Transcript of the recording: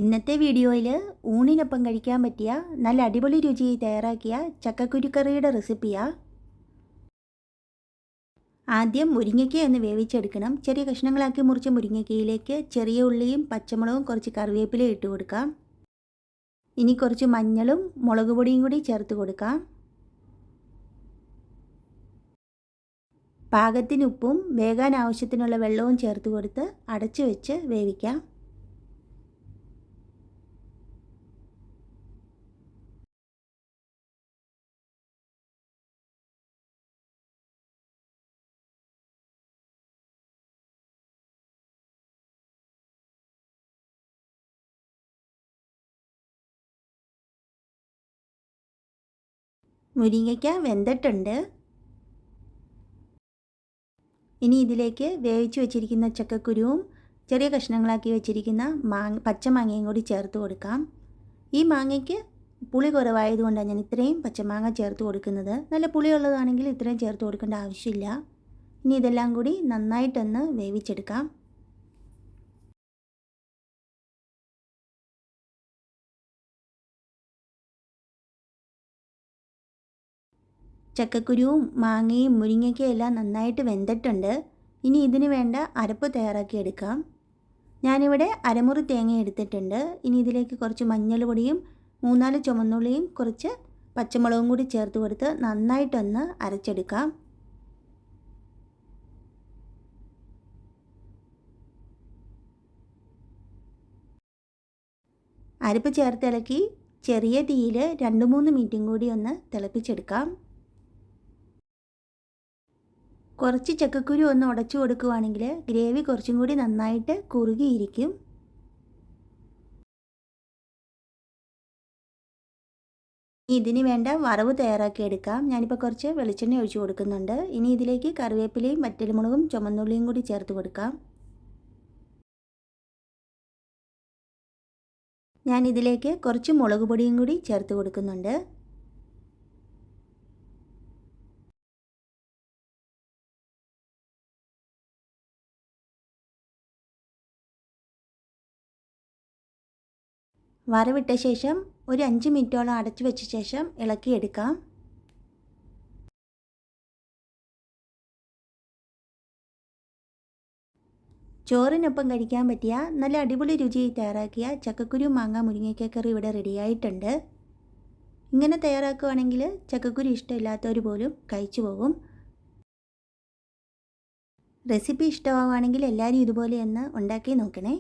ഇന്നത്തെ വീഡിയോയിൽ ഊണിനൊപ്പം കഴിക്കാൻ പറ്റിയ നല്ല അടിപൊളി രുചിയായി തയ്യാറാക്കിയ ചക്കക്കുരുക്കറിയുടെ റെസിപ്പിയാണ്. ആദ്യം മുരിങ്ങയ്ക്ക ഒന്ന് വേവിച്ചെടുക്കണം. ചെറിയ കഷ്ണങ്ങളാക്കി മുറിച്ച മുരിങ്ങയ്ക്കയിലേക്ക് ചെറിയ ഉള്ളിയും പച്ചമുളകും കുറച്ച് കറിവേപ്പിലയും ഇട്ട് കൊടുക്കാം. ഇനി കുറച്ച് മഞ്ഞളും മുളക് പൊടിയും കൂടി ചേർത്ത് കൊടുക്കാം. പാകത്തിന് ഉപ്പും വേകാൻ ആവശ്യത്തിനുള്ള വെള്ളവും ചേർത്ത് കൊടുത്ത് അടച്ചു വെച്ച് വേവിക്കാം. മുരിങ്ങയ്ക്ക വെന്തിട്ടുണ്ട്. ഇനി ഇതിലേക്ക് വേവിച്ച് വെച്ചിരിക്കുന്ന ചക്കക്കുരുവും ചെറിയ കഷ്ണങ്ങളാക്കി വെച്ചിരിക്കുന്ന പച്ചമാങ്ങയും കൂടി ചേർത്ത് കൊടുക്കാം. ഈ മാങ്ങയ്ക്ക് പുളി കുറവായതുകൊണ്ടാണ് ഞാൻ ഇത്രയും പച്ചമാങ്ങ ചേർത്ത് കൊടുക്കുന്നത്. നല്ല പുളിയുള്ളതാണെങ്കിൽ ഇത്രയും ചേർത്ത് കൊടുക്കേണ്ട ആവശ്യമില്ല. ഇനി ഇതെല്ലാം കൂടി നന്നായിട്ടൊന്ന് വേവിച്ചെടുക്കാം. ചക്കക്കുരുവും മാങ്ങയും മുരിങ്ങയ്ക്കയും എല്ലാം നന്നായിട്ട് വെന്തിട്ടുണ്ട്. ഇനി ഇതിന് വേണ്ട അരപ്പ് തയ്യാറാക്കിയെടുക്കാം. ഞാനിവിടെ അരമുറി തേങ്ങ എടുത്തിട്ടുണ്ട്. ഇനി ഇതിലേക്ക് കുറച്ച് മഞ്ഞൾ പൊടിയും 3-4 ചുവന്നുള്ളിയും കുറച്ച് പച്ചമുളകും കൂടി ചേർത്ത് കൊടുത്ത് നന്നായിട്ടൊന്ന് അരച്ചെടുക്കാം. അരപ്പ് ചേർത്തിളക്കി ചെറിയ തീയിൽ 2-3 മിനിറ്റും കൂടി ഒന്ന് തിളപ്പിച്ചെടുക്കാം. കുറച്ച് ചക്കക്കുരു ഒന്ന് ഉടച്ചു കൊടുക്കുകയാണെങ്കിൽ ഗ്രേവി കുറച്ചും കൂടി നന്നായിട്ട് കുറുകിയിരിക്കും. ഇതിന് വേണ്ട വറവ് തയ്യാറാക്കിയെടുക്കാം. ഞാനിപ്പോൾ കുറച്ച് വെളിച്ചെണ്ണ ഒഴിച്ചു കൊടുക്കുന്നുണ്ട്. ഇനി ഇതിലേക്ക് കറിവേപ്പിലയും വറ്റൽമുളകും ചുമന്നുള്ളിയും കൂടി ചേർത്ത് കൊടുക്കാം. ഞാനിതിലേക്ക് കുറച്ച് മുളക് പൊടിയും കൂടി ചേർത്ത് കൊടുക്കുന്നുണ്ട്. വറവിട്ട ശേഷം ഒരു 5 മിനിറ്റോളം അടച്ചു വെച്ച ശേഷം ഇളക്കിയെടുക്കാം. ചോറിനൊപ്പം കഴിക്കാൻ പറ്റിയ നല്ല അടിപൊളി രുചിയായി തയ്യാറാക്കിയ ചക്കക്കുരു മാങ്ങ മുരിങ്ങയ്ക്ക കറി ഇവിടെ റെഡിയായിട്ടുണ്ട്. ഇങ്ങനെ തയ്യാറാക്കുകയാണെങ്കിൽ ചക്കക്കുരു ഇഷ്ടമില്ലാത്തവർ പോലും കഴിച്ചു പോകും. റെസിപ്പി ഇഷ്ടമാവുകയാണെങ്കിൽ എല്ലാവരും ഇതുപോലെ ഒന്ന് ഉണ്ടാക്കി നോക്കണേ.